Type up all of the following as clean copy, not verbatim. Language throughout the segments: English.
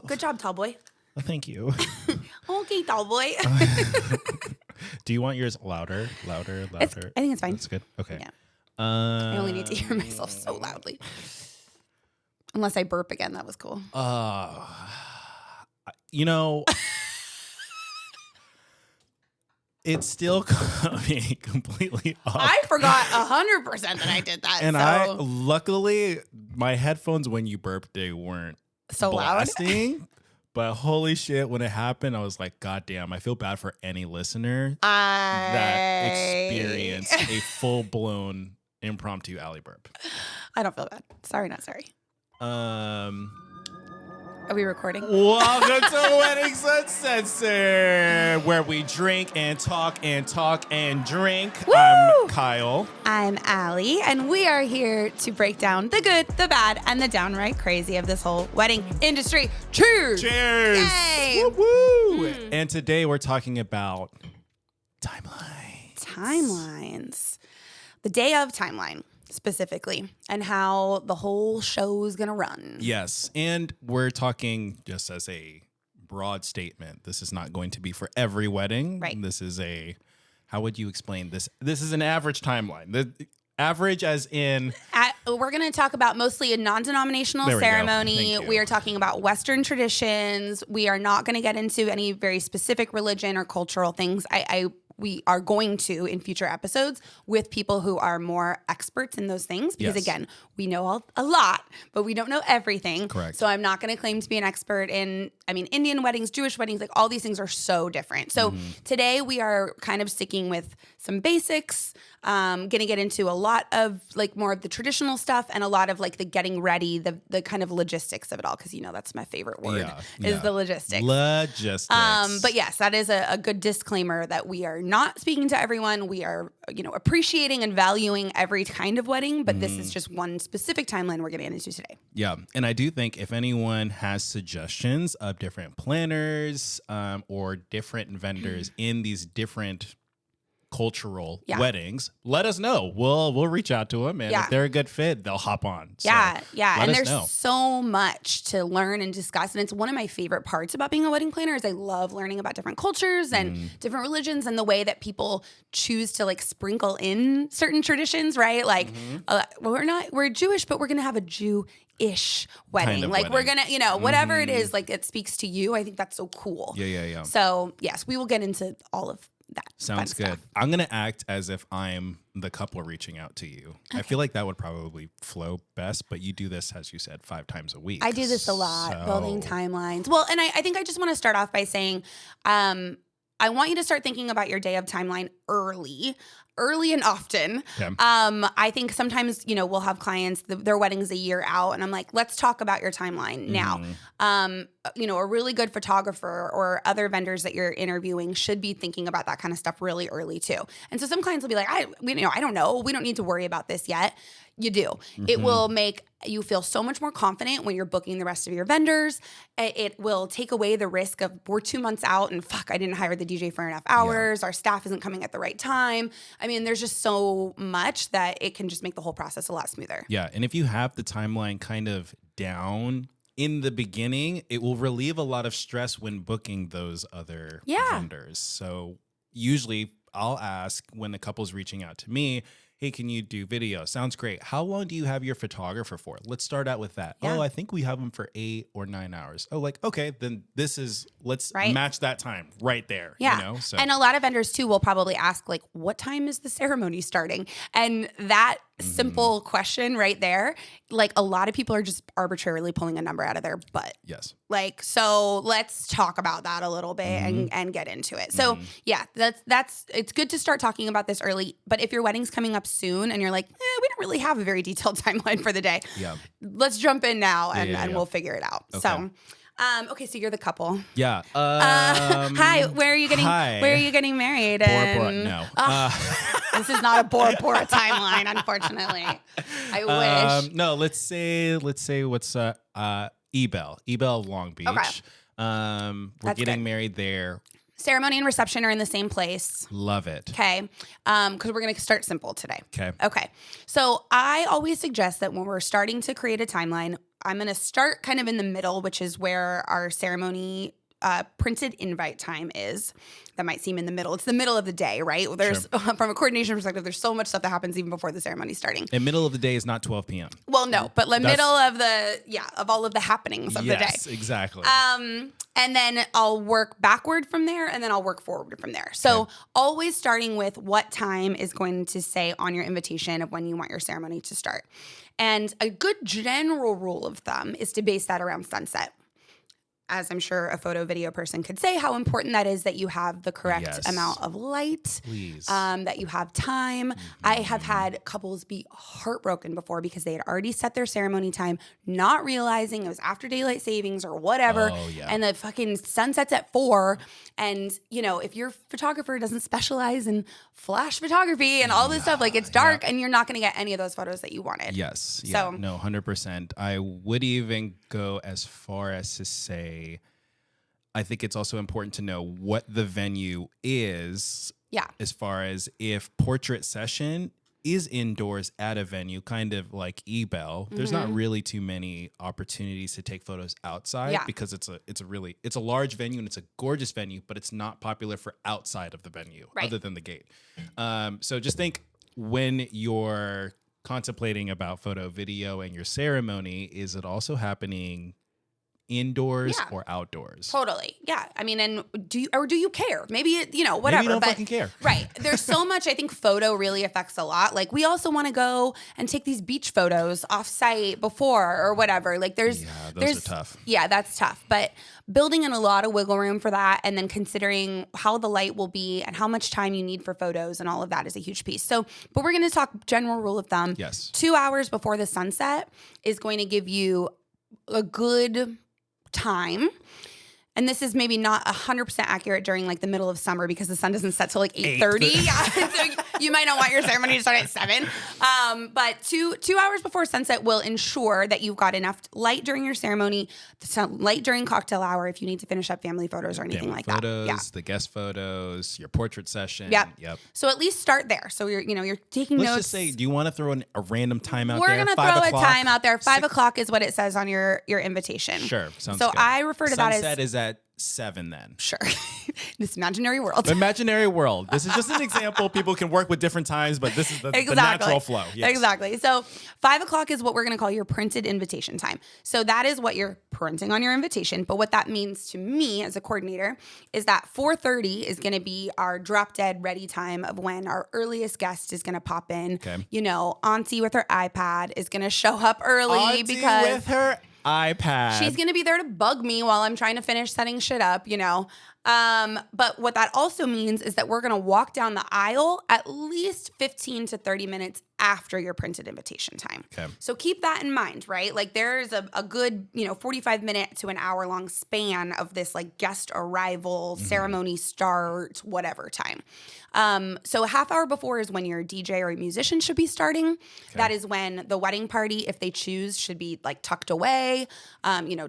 Good job, tall boy. Oh, thank you. Okay, tall boy. Do you want yours louder? I think it's fine. That's good. Okay. Yeah. I only need to hear myself so loudly. Unless I burp again. That was cool. You know, it's still coming completely off. I forgot 100% that I did that. And so. luckily, my headphones, when you burped, they weren't So blasting. But holy shit, when it happened, I was like, God damn, I feel bad for any listener that experienced a full-blown impromptu Allie burp. I don't feel bad. Sorry, not sorry. Are we recording? Welcome to Weddings Uncensored, where we drink and talk and talk and drink. Woo! I'm Kaiel. I'm Allie, and we are here to break down the good, the bad, and the downright crazy of this whole wedding industry. Cheers! Cheers! Yay! Woo-woo! And today we're talking about timelines. Timelines. The day of timeline, specifically, and how the whole show's gonna run. Yes, and we're talking just as a broad statement. This is not going to be for every wedding. Right. This is how would you explain this? This is an average timeline. The average as in... We're going to talk about mostly a non-denominational ceremony. We are talking about Western traditions. We are not going to get into any very specific religion or cultural things. We are going to in future episodes with people who are more experts in those things because, again, we know a lot, but we don't know everything. Correct. So I'm not going to claim to be an expert in, Indian weddings, Jewish weddings, like all these things are so different. So today we are kind of sticking with some basics, going to get into a lot of like more of the traditional stuff and a lot of like the getting ready, the kind of logistics of it all. Cause that's my favorite word is the logistics. Logistics. But yes, that is a good disclaimer that we are not speaking to everyone. We are, appreciating and valuing every kind of wedding, but this is just one specific timeline we're getting into today. Yeah. And I do think if anyone has suggestions of different planners or different vendors in these different cultural weddings, let us know. We'll reach out to them, and if they're a good fit, they'll hop on. So and there's so much to learn and discuss, and it's one of my favorite parts about being a wedding planner is I love learning about different cultures and different religions and the way that people choose to like sprinkle in certain traditions, right? Like we're Jewish, but we're gonna have a Jew-ish wedding. Kind of like wedding. we're gonna, whatever it is, like it speaks to you. I think that's so cool. Yeah. So yes, we will get into all of that. Sounds good. Stuff. I'm going to act as if I'm the couple reaching out to you. Okay. I feel like that would probably flow best, but you do this, as you said, 5 times a week. I do this a lot, building timelines. Well, and I think I just want to start off by saying, I want you to start thinking about your day of timeline early and often. Okay. I think sometimes, we'll have clients, their wedding's a year out, and I'm like, let's talk about your timeline now. A really good photographer or other vendors that you're interviewing should be thinking about that kind of stuff really early too. And so some clients will be like, I don't know. We don't need to worry about this yet. You do. It will make you feel so much more confident when you're booking the rest of your vendors. It will take away the risk of we're 2 months out and I didn't hire the DJ for enough hours. Our staff isn't coming at the right time. There's just so much that it can just make the whole process a lot smoother. Yeah. And if you have the timeline kind of down in the beginning, it will relieve a lot of stress when booking those other vendors. So usually I'll ask when the couple's reaching out to me, hey, can you do video? Sounds great. How long do you have your photographer for? Let's start out with that. Yeah. Oh, I think we have them for 8 or 9 hours. Oh, okay, then let's match that time right there. Yeah. And a lot of vendors too will probably ask like, what time is the ceremony starting? And that simple question right there, like a lot of people are just arbitrarily pulling a number out of their butt. Yes. Like, so let's talk about that a little bit and get into it. So it's good to start talking about this early, but if your wedding's coming up soon and you're like, we don't really have a very detailed timeline for the day. Yeah. Let's jump in now and we'll figure it out. Okay. So so you're the couple. Yeah. Hi. Where are you getting married? No. This is not a Bora Bora timeline, unfortunately. I wish. No. Let's say what's Ebell, Long Beach. Okay. We're getting married there. Ceremony and reception are in the same place. Love it. Okay. Because we're going to start simple today. Okay. So I always suggest that when we're starting to create a timeline, I'm going to start kind of in the middle, which is where our ceremony printed invite time is. That might seem in the middle. It's the middle of the day, right? Well, there's from a coordination perspective, there's so much stuff that happens even before the ceremony starting. And middle of the day is not 12 p.m. Well, no, but the middle of of all of the happenings of the day. Yes, exactly. And then I'll work backward from there, and then I'll work forward from there. So always starting with what time is going to say on your invitation of when you want your ceremony to start. And a good general rule of thumb is to base that around sunset. As I'm sure a photo video person could say, how important that is that you have the correct amount of light, that you have time. I have had couples be heartbroken before because they had already set their ceremony time, not realizing it was after daylight savings or whatever. And the fucking sun sets at 4. And, you know, if your photographer doesn't specialize in flash photography and all this stuff, like it's dark and you're not going to get any of those photos that you wanted. Yes. Yeah. So, no, 100%. I would even go as far as to say, I think it's also important to know what the venue is. Yeah. As far as if portrait session is indoors at a venue, kind of like Ebel, there's not really too many opportunities to take photos outside because it's a large venue and it's a gorgeous venue, but it's not popular for outside of the venue other than the gate. So just think when you're contemplating about photo, video, and your ceremony, is it also happening indoors or outdoors? Totally. Yeah. I mean, and do you care? Maybe, whatever. Maybe you don't fucking care. Right. There's so much, I think photo really affects a lot. Like we also want to go and take these beach photos off site before or whatever. Like those are tough. Yeah, that's tough. But building in a lot of wiggle room for that and then considering how the light will be and how much time you need for photos and all of that is a huge piece. So, but we're going to talk general rule of thumb. Yes. 2 hours before the sunset is going to give you a good time. And this is maybe not 100% accurate during like the middle of summer because the sun doesn't set till like 8:30. So you might not want your ceremony to start at 7. But two hours before sunset will ensure that you've got enough light during your ceremony, light during cocktail hour if you need to finish up family photos or anything like that. The guest photos, your portrait session. Yep. So at least start there. So you're taking notes. Let's just say, do you want to throw a random time out there? We're going to throw a time out there. 5 o'clock is what it says on your invitation. Sure. Sounds good. So I refer to that as... Sunset is at 7 then. Sure. This imaginary world. Imaginary world. This is just an example. People can work with different times, but this is the natural flow. Yes. Exactly. So 5 o'clock is what we're going to call your printed invitation time. So that is what you're printing on your invitation. But what that means to me as a coordinator is that 4:30 is going to be our drop dead ready time of when our earliest guest is going to pop in. Okay. Auntie with her iPad is going to show up early because with her iPad. She's going to be there to bug me while I'm trying to finish setting shit up, But what that also means is that we're going to walk down the aisle at least 15 to 30 minutes after your printed invitation time. Okay. So keep that in mind, right? Like there's a good, 45 minute to an hour long span of this like guest arrival, ceremony start, whatever time. So a half hour before is when your DJ or musician should be starting. Okay. That is when the wedding party, if they choose, should be like tucked away.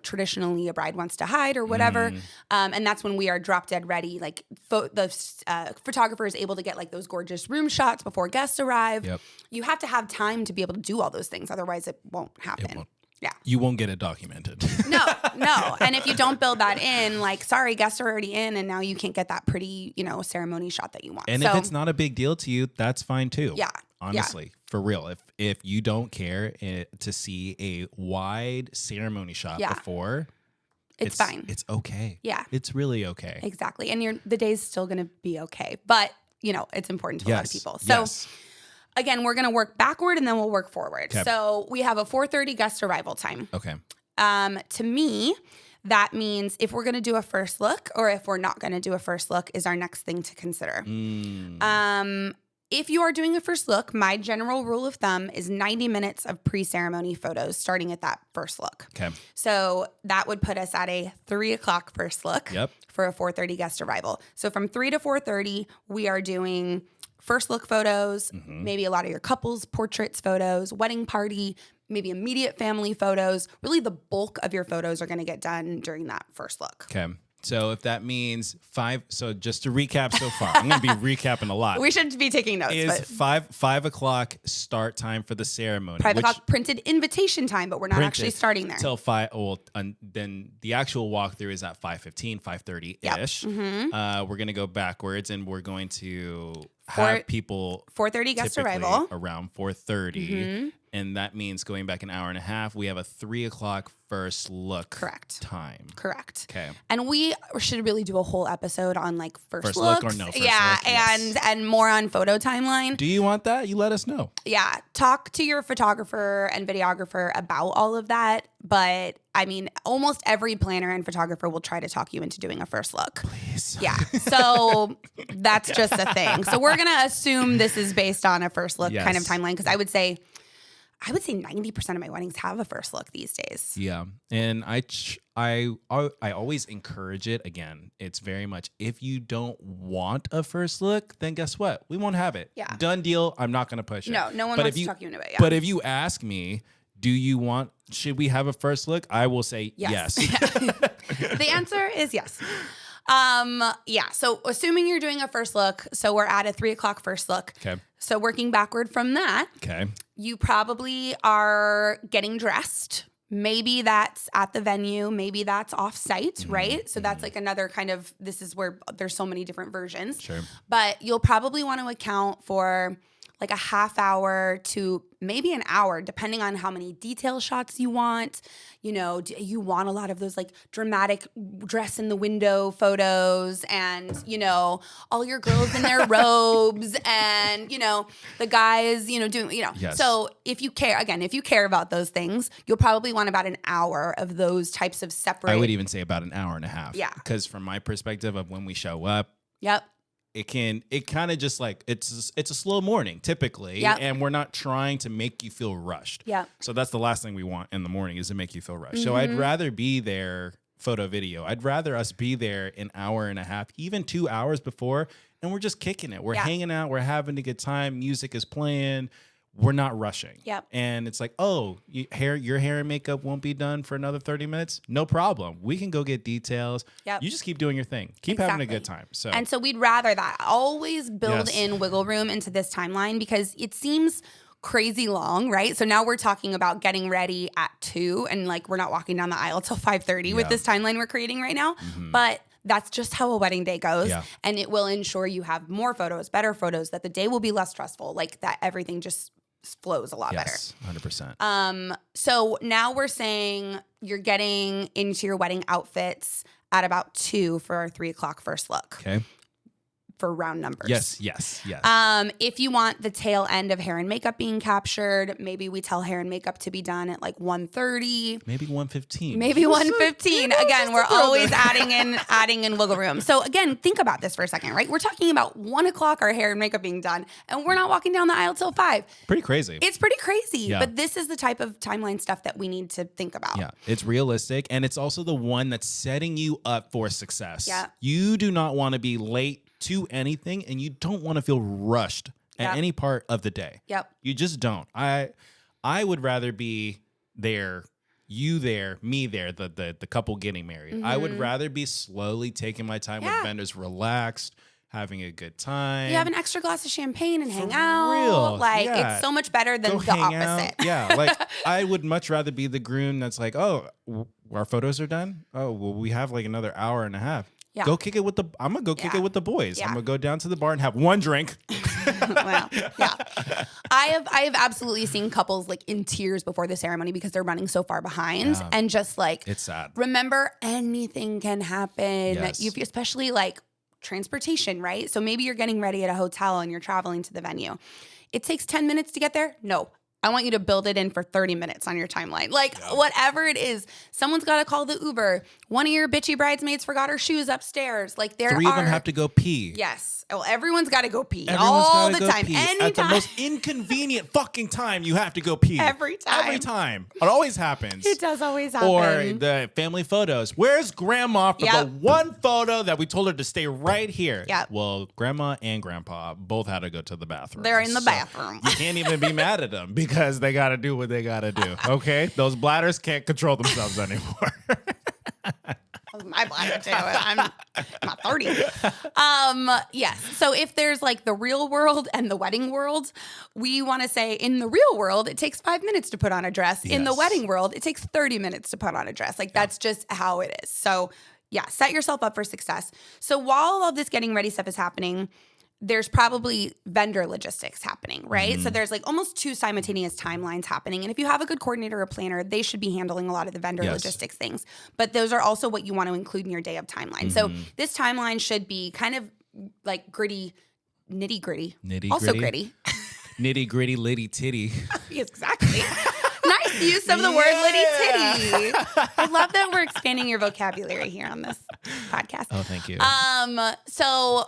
Traditionally a bride wants to hide or whatever. And that's when we are drop dead ready. Like the photographer is able to get like those gorgeous room shots before guests arrive. Yep. You have to have time to be able to do all those things. Otherwise it won't happen. It won't. Yeah. You won't get it documented. No. And if you don't build that in, like, sorry, guests are already in and now you can't get that pretty, ceremony shot that you want. And if it's not a big deal to you, that's fine too. Yeah. Honestly, for real. If you don't care to see a wide ceremony shot before, it's fine. It's okay. Yeah. It's really okay. Exactly. And the day's still going to be okay. But, it's important to a lot of people. So again, we're going to work backward and then we'll work forward. Okay. So we have a 4:30 guest arrival time. Okay. To me, that means if we're going to do a first look or if we're not going to do a first look is our next thing to consider. If you are doing a first look, my general rule of thumb is 90 minutes of pre-ceremony photos starting at that first look. Okay. So that would put us at a 3 o'clock first look for a 4:30 guest arrival. So from 3 to 4:30, we are doing first look photos, maybe a lot of your couples, portraits photos, wedding party, maybe immediate family photos. Really the bulk of your photos are going to get done during that first look. Okay. So if that means 5, so just to recap so far, I'm going to be recapping a lot. We should be taking notes. Is 5 o'clock start time for the ceremony. 5 o'clock printed invitation time, but we're not actually starting there. Till 5, well, then the actual walkthrough is at 5:15, 5:30-ish. Yep. We're going to go backwards, and we're going to have people 4:30 guest arrival. Around 4:30. And that means going back an hour and a half. We have a 3 o'clock first look time. Correct. Okay. And we should really do a whole episode on like first look looks. or no first look. Yes. And more on photo timeline. Do you want that? You let us know. Yeah. Talk to your photographer and videographer about all of that. But I mean, almost every planner and photographer will try to talk you into doing a first look. Please. Yeah. So that's just a thing. So we're going to assume this is based on a first look kind of timeline, because I would say 90% of my weddings have a first look these days. Yeah. And I always encourage it. Again, it's very much, if you don't want a first look, then guess what? We won't have it. Yeah. Done deal. I'm not going to push it. No one wants to talk you into it. Yeah. But if you ask me, should we have a first look? I will say yes. The answer is yes. So assuming you're doing a first look, so we're at a 3 o'clock first look. Okay. So working backward from that, you probably are getting dressed. Maybe that's at the venue. Maybe that's off-site, right? So that's like another kind of, this is where there's so many different versions. Sure. But you'll probably want to account for like a half hour to maybe an hour, depending on how many detail shots you want. You know, do you want a lot of those like dramatic dress in the window photos and, you know, all your girls in their robes and, you know, the guys, you know, doing, you know. Yes. So if you care about those things, you'll probably want about an hour of those types of separate. I would even say about an hour and a half. Yeah. Because from my perspective of when we show up. Yep. It kind of just like, it's a slow morning typically, and we're not trying to make you feel rushed. Yeah. So that's the last thing we want in the morning, is to make you feel rushed. So I'd rather be there photo video. I'd rather us be there an hour and a half, even 2 hours before, and we're just kicking it. We're hanging out. We're having a good time. Music is playing. We're not rushing. Yep. And it's like, oh, your hair and makeup won't be done for another 30 minutes. No problem. We can go get details. Yep. You just keep doing your thing. Keep having a good time. So we'd rather that. Always build in wiggle room into this timeline, because it seems crazy long, right? So now we're talking about getting ready at 2, and like we're not walking down the aisle till 5:30 with this timeline we're creating right now. But that's just how a wedding day goes. Yeah. And it will ensure you have more photos, better photos, that the day will be less stressful, like that everything just flows a lot better. 100%. So now we're saying you're getting into your wedding outfits at about 2 for our 3 o'clock first look. Okay. For round numbers. Yes. If you want the tail end of hair and makeup being captured, maybe we tell hair and makeup to be done at like 1:30. Maybe 1:15. Maybe 1:15. Again, we're always adding in wiggle room. So again, think about this for a second, right? We're talking about 1 o'clock our hair and makeup being done, and we're not walking down the aisle till 5. Pretty crazy. It's pretty crazy. But this is the type of timeline stuff that we need to think about. Yeah, it's realistic, and it's also the one that's setting you up for success. Yeah. You do not want to be late to anything, and you don't want to feel rushed at any part of the day. Yep. You just don't. I would rather be there, you there, me there, the couple getting married. I would rather be slowly taking my time with vendors, relaxed, having a good time. You have an extra glass of champagne and hang out. Real. Like, it's so much better than the opposite. Yeah, like I would much rather be the groom that's like, oh, our photos are done? Oh, well, we have like another hour and a half. Yeah. Go kick it with I'm gonna go kick it with the boys. Yeah. I'm gonna go down to the bar and have one drink. Well, yeah. I have absolutely seen couples like in tears before the ceremony because they're running so far behind, and just like, it's sad. Remember, anything can happen. Yes. Especially like transportation, right? So maybe you're getting ready at a hotel and you're traveling to the venue. It takes 10 minutes to get there. No. I want you to build it in for 30 minutes on your timeline. Like, whatever it is, someone's got to call the Uber. One of your bitchy bridesmaids forgot her shoes upstairs. Like, 3 of them have to go pee. Yes. Well, everyone's got to go pee all the time. Anytime. At the most inconvenient fucking time, you have to go pee. Every time. Every time. It always happens. It does always happen. Or the family photos. Where's grandma for the one photo that we told her to stay right here? Yep. Well, grandma and grandpa both had to go to the bathroom. They're in the bathroom. You can't even be mad at them because they got to do what they got to do. Okay? Those bladders can't control themselves anymore. my bladder too. I'm not 30. Yes. So if there's like the real world and the wedding world, we want to say in the real world, it takes 5 minutes to put on a dress. In the wedding world, it takes 30 minutes to put on a dress. Like that's just how it is. So yeah, set yourself up for success. So while all this getting ready stuff is happening, there's probably vendor logistics happening, right? So there's like almost 2 simultaneous timelines happening. And if you have a good coordinator or planner, they should be handling a lot of the vendor logistics things. But those are also what you want to include in your day of timeline. So this timeline should be kind of like gritty, nitty gritty. Also gritty. Nitty gritty, litty titty. Exactly. Nice use of the word litty titty. I love that we're expanding your vocabulary here on this podcast. Oh, thank you. So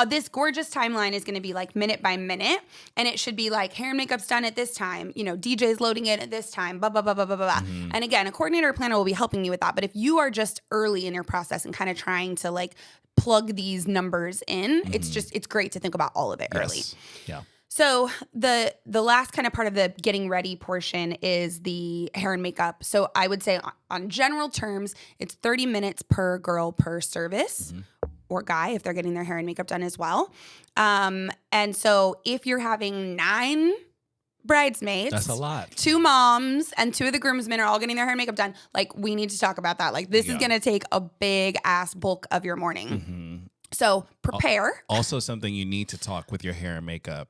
this gorgeous timeline is going to be like minute by minute, and it should be like hair and makeup's done at this time. You know, DJ's loading it at this time, blah, blah, blah, blah, blah, blah. And again, a coordinator or planner will be helping you with that. But if you are just early in your process and kind of trying to like plug these numbers in, it's great to think about all of it early. Yeah. So the last kind of part of the getting ready portion is the hair and makeup. So I would say on general terms, it's 30 minutes per girl per service. Or guy if they're getting their hair and makeup done as well. And so if you're having 9 bridesmaids, that's a lot. 2 moms and 2 of the groomsmen are all getting their hair and makeup done. Like we need to talk about that. Like this is going to take a big ass bulk of your morning. So prepare. Also something you need to talk with your hair and makeup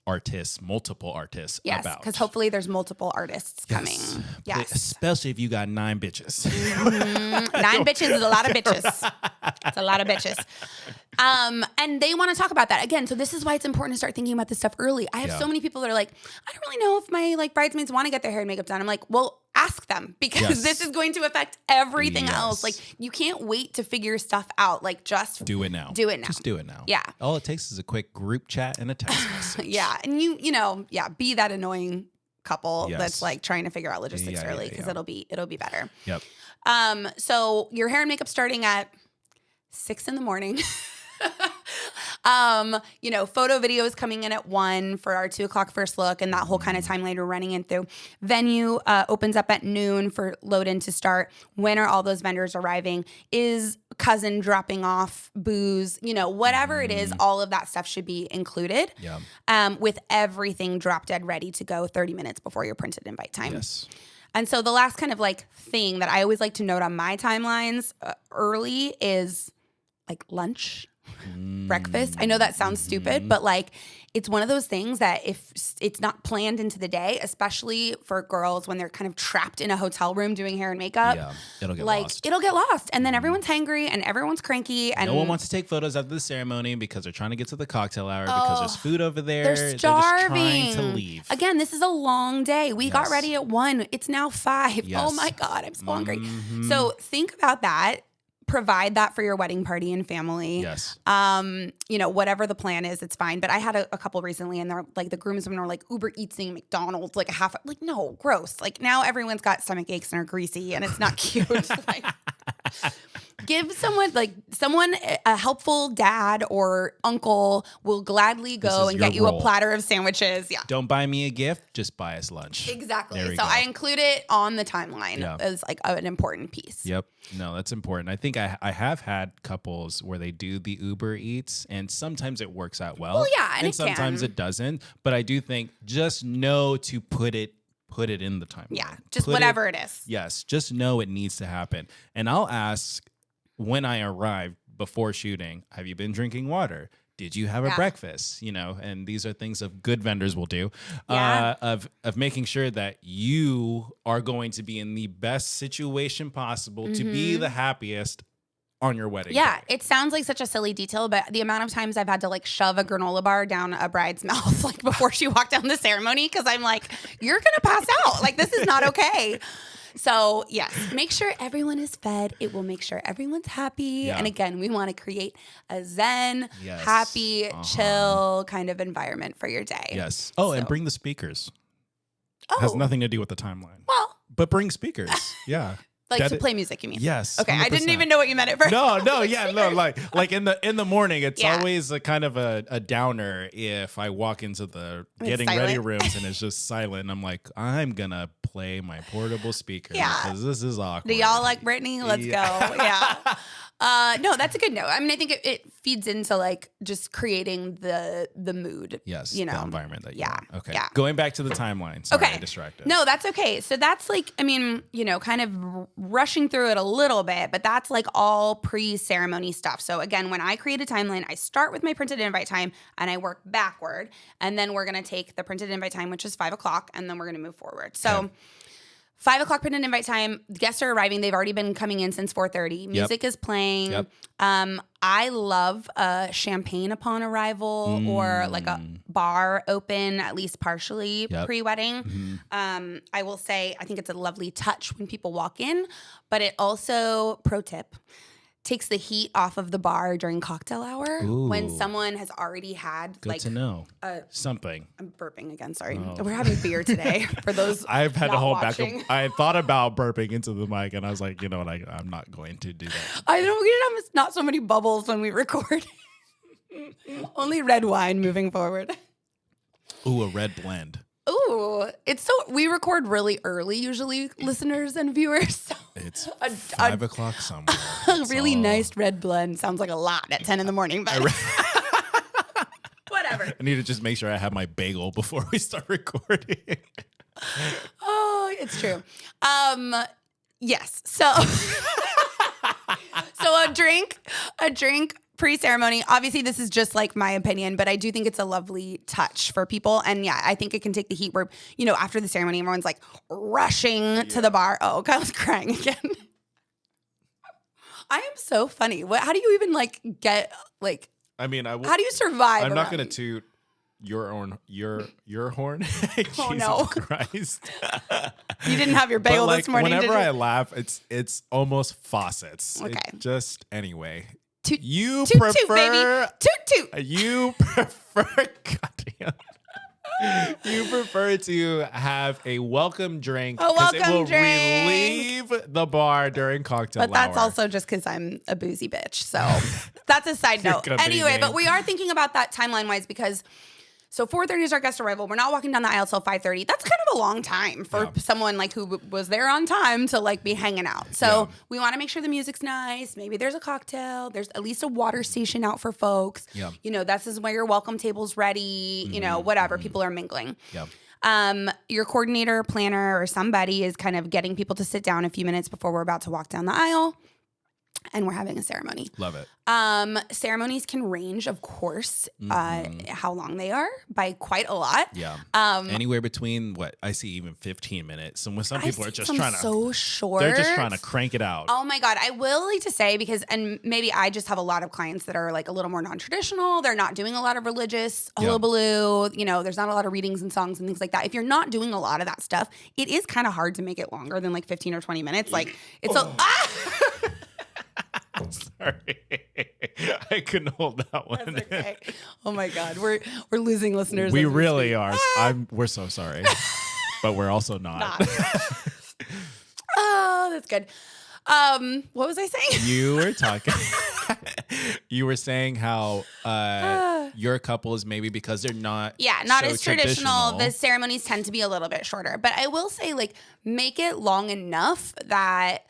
artists, multiple artists about. Yes, because hopefully there's multiple artists coming. Yes. Especially if you got 9 bitches. 9 bitches is a lot of bitches. It's a lot of bitches. And they want to talk about that. Again, so this is why it's important to start thinking about this stuff early. I have so many people that are like, I don't really know if my like bridesmaids want to get their hair and makeup done. I'm like, well, ask them because this is going to affect everything else. Like you can't wait to figure stuff out. Like just do it now. Do it now. Just do it now. Yeah. All it takes is a quick group chat and a text message. And be that annoying couple that's like trying to figure out logistics early because it'll be better. Yep. So your hair and makeup starting at 6 a.m. Photo videos coming in at 1 for our 2:00 first look and that whole kind of timeline we're running in through. Venue opens up at noon for load in to start. When are all those vendors arriving? Is cousin dropping off booze? Whatever it is, all of that stuff should be included. With everything drop dead ready to go 30 minutes before your printed invite time. Yes. And so the last kind of like thing that I always like to note on my timelines early is like lunch. Breakfast. I know that sounds stupid, but like it's one of those things that if it's not planned into the day, especially for girls when they're kind of trapped in a hotel room doing hair and makeup, it'll get lost. It'll get lost. And then everyone's hangry and everyone's cranky. And no one wants to take photos after the ceremony because they're trying to get to the cocktail hour because there's food over there. They're starving. They're just trying to leave. Again, this is a long day. We got ready at 1. It's now 5. Oh my God, I'm so hungry. So think about that. Provide that for your wedding party and family. Yes. Whatever the plan is, it's fine. But I had a couple recently and they're like, the groomsmen are like Uber Eatsing McDonald's, like no, gross. Like now everyone's got stomach aches and are greasy and it's not cute. Like, give someone, a helpful dad or uncle will gladly go and get you a platter of sandwiches. Yeah. Don't buy me a gift, just buy us lunch. Exactly. So I include it on the timeline as like an important piece. Yep. No, that's important. I think I have had couples where they do the Uber Eats and sometimes it works out well. Well, yeah. And sometimes it doesn't. But I do think just know to put it in the timeline. Yeah. Just whatever it is. Yes. Just know it needs to happen. And I'll ask when I arrive before shooting, have you been drinking water? Did you have a breakfast? And these are things of good vendors will do, of making sure that you are going to be in the best situation possible to be the happiest on your wedding day. It sounds like such a silly detail, but the amount of times I've had to like shove a granola bar down a bride's mouth like before she walked down the ceremony because I'm like, you're going to pass out. Like this is not okay. So yes, make sure everyone is fed. It will make sure everyone's happy. And again, we want to create a zen, happy, chill kind of environment for your day. Yes. Oh, and bring the speakers. Has nothing to do with the timeline. Well, but bring speakers. Yeah. Like to play music, you mean? Yes. Okay, 100%. I didn't even know what you meant at first. No, like in the morning, it's always a kind of a downer if I walk into the getting ready rooms and it's just silent. I'm like, I'm gonna play my portable speaker because this is awkward. Do y'all like Britney? Let's go. Yeah. No, that's a good note. I mean, I think it feeds into like just creating the mood. Yes, the environment that you want. Okay. Yeah. Going back to the timeline. Sorry, I distracted. No, that's okay. So that's like, I mean, kind of rushing through it a little bit, but that's like all pre-ceremony stuff. So again, when I create a timeline, I start with my printed invite time and I work backward. And then we're going to take the printed invite time, which is 5 o'clock, and then we're going to move forward. So 5 o'clock printed invite time. Guests are arriving. They've already been coming in since 4:30. Music is playing. Yep. I love champagne upon arrival or like a bar open, at least partially pre-wedding. I will say I think it's a lovely touch when people walk in, but it also, pro tip, takes the heat off of the bar during cocktail hour. Ooh. When someone has already had Good to know. Something. I'm burping again, sorry. We're having beer today for those I've had to hold watching. back. I thought about burping into the mic and I was like, you know what, I'm not going to do that. I know we should have not so many bubbles when we record. Only red wine moving forward. Ooh, a red blend. Ooh, we record really early usually, listeners and viewers. So it's 5 o'clock somewhere. A really nice red blend sounds like a lot at 10 in the morning, but whatever. I need to just make sure I have my bagel before we start recording. Oh, it's true. Yes. So a drink pre-ceremony. Obviously, this is just like my opinion, but I do think it's a lovely touch for people. And yeah, I think it can take the heat where, after the ceremony, everyone's like rushing to the bar. Oh, Kyle's crying again. I am so funny. How do you even get I mean, how do you survive? I'm not going to toot your horn. Jesus no. Christ. You didn't have your bagel this morning, whenever did you? I laugh, it's almost faucets. Okay. Anyway. Toot, You toot, prefer toot, baby. Toot, toot. You prefer goddamn. You prefer to have a welcome drink because it will relieve the bar during cocktail hour. But that's also just because I'm a boozy bitch. So that's a side note. Anyway, but we are thinking about that timeline-wise because so 4:30 is our guest arrival. We're not walking down the aisle till 5:30. That's kind of a long time for someone who was there on time to be hanging out. So we want to make sure the music's nice. Maybe there's a cocktail. There's at least a water station out for folks. Yeah. This is where your welcome table's ready. Whatever. People are mingling. Yeah. Your coordinator, planner, or somebody is kind of getting people to sit down a few minutes before we're about to walk down the aisle. And we're having a ceremony. Love it. Ceremonies can range, of course, how long they are by quite a lot. Yeah. Anywhere between I see even 15 minutes. And when some people are just trying to so short. They're just trying to crank it out. Oh my God. I will like to say and maybe I just have a lot of clients that are a little more non-traditional. They're not doing a lot of religious hullabaloo. There's not a lot of readings and songs and things like that. If you're not doing a lot of that stuff, it is kind of hard to make it longer than 15 or 20 minutes. Sorry. I couldn't hold that one. That's okay. Oh my God. We're losing listeners. We really are. We're so sorry. But we're also not. Oh, that's good. What was I saying? You were talking. You were saying how your couple is maybe because they're not not as traditional. The ceremonies tend to be a little bit shorter. But I will say make it long enough that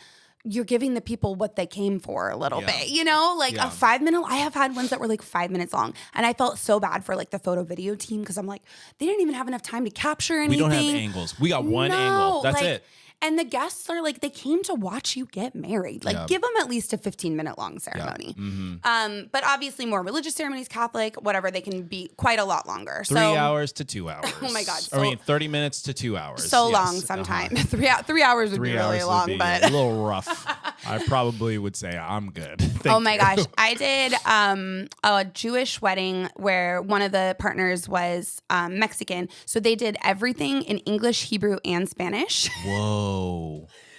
you're giving the people what they came for a little bit, a 5 minute. I have had ones that were 5 minutes long, and I felt so bad for the photo video team because I'm they didn't even have enough time to capture anything. We don't have angles. We got one angle. That's it. And the guests are they came to watch you get married. Give them at least a 15-minute long ceremony. Yeah. Mm-hmm. But obviously more religious ceremonies, Catholic, whatever, they can be quite a lot longer. 3 hours to 2 hours. Oh my God. 30 minutes to 2 hours. So long sometimes. 3 hours would be really long, but a little rough. I probably would say I'm good. Oh my gosh. I did a Jewish wedding where one of the partners was Mexican. So they did everything in English, Hebrew, and Spanish. Whoa.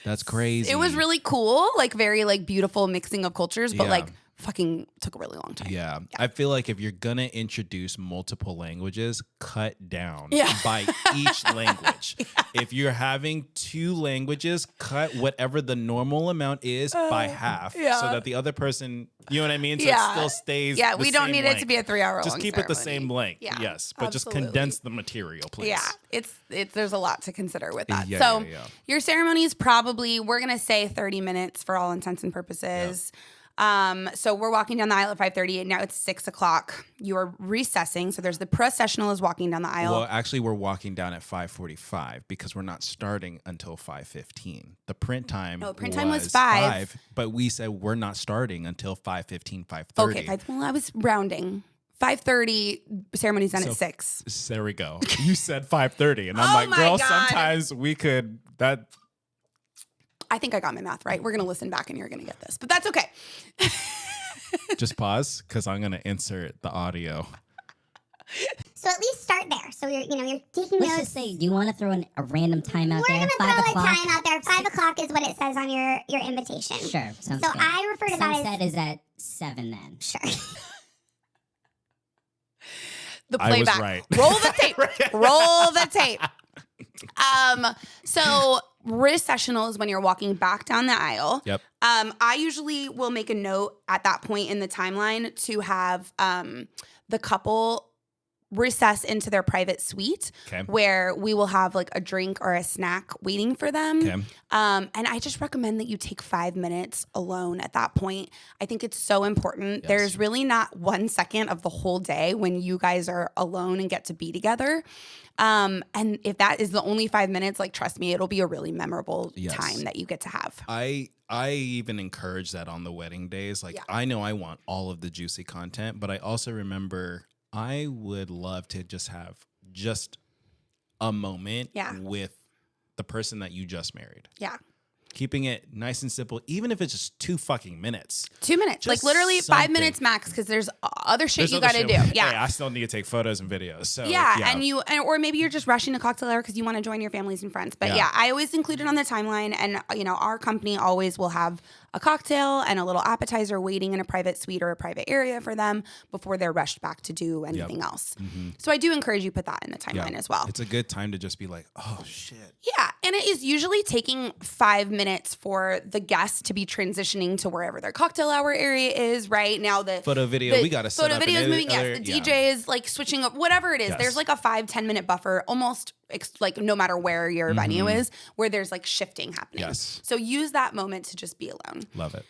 That's crazy. It was really cool, very beautiful mixing of cultures, but fucking took a really long time. Yeah. I feel like if you're going to introduce multiple languages, cut down by each language. If you're having 2 languages, cut whatever the normal amount is by half so that the other person, you know what I mean? So it still stays Yeah, we don't need length. it to be a 3-hour long Just keep it the same length. Yeah, yes. But just condense the material, please. Yeah. It's there's a lot to consider with that. Your ceremony is probably, we're going to say 30 minutes for all intents and purposes. So we're walking down the aisle at 5:30 and now it's 6 o'clock. You're recessing. So there's the processional is walking down the aisle. Well, actually we're walking down at 5:45 because we're not starting until 5:15. The print time was 5, but we said we're not starting until 5:15, 5:30. Okay, well, I was rounding. 5:30, ceremony's done at 6. There we go. You said 5:30 and I'm like, girl, sometimes we could, that... I think I got my math right. We're going to listen back and you're going to get this, but that's okay. Just pause because I'm going to insert the audio. So at least start there. So you're taking notes. Let's just say, do you want to throw a random time out there? We're going to throw a time out there. 5 o'clock is what it says on your invitation. Sure. Sounds so good. I refer to Sunset is at 7 then. Sure. The playback. I was right. Roll the tape. Roll the tape. So recessional is when you're walking back down the aisle. Yep. I usually will make a note at that point in the timeline to have the couple recess into their private suite where we will have like a drink or a snack waiting for them. Okay. And I just recommend that you take 5 minutes alone at that point. I think it's so important. Yes. There's really not 1 second of the whole day when you guys are alone and get to be together. And if that is the only 5 minutes, like, trust me, it'll be a really memorable time that you get to have. I even encourage that on the wedding days. Like, I know I want all of the juicy content, but I also remember I would love to just have just a moment with the person that you just married. Yeah. Keeping it nice and simple, even if it's just 2 fucking minutes. 2 minutes. Like, literally something. 5 minutes max, because there's other shit you got to do. Yeah. Hey, I still need to take photos and videos. So or maybe you're just rushing a cocktail hour because you want to join your families and friends. But I always include it on the timeline. And, our company always will have a cocktail and a little appetizer waiting in a private suite or a private area for them before they're rushed back to do anything else. Mm-hmm. So I do encourage you put that in the timeline as well. It's a good time to just be like, oh, shit. Yeah. And it is usually taking 5 minutes for the guests to be transitioning to wherever their cocktail hour area is. Right now, the photo video, we got to set up. Photo video is moving. Yes, the DJ is like switching up, whatever it is. Yes. There's like a 5-10 minute buffer, almost like no matter where your venue is, where there's like shifting happening. Yes. So use that moment to just be alone. Love it.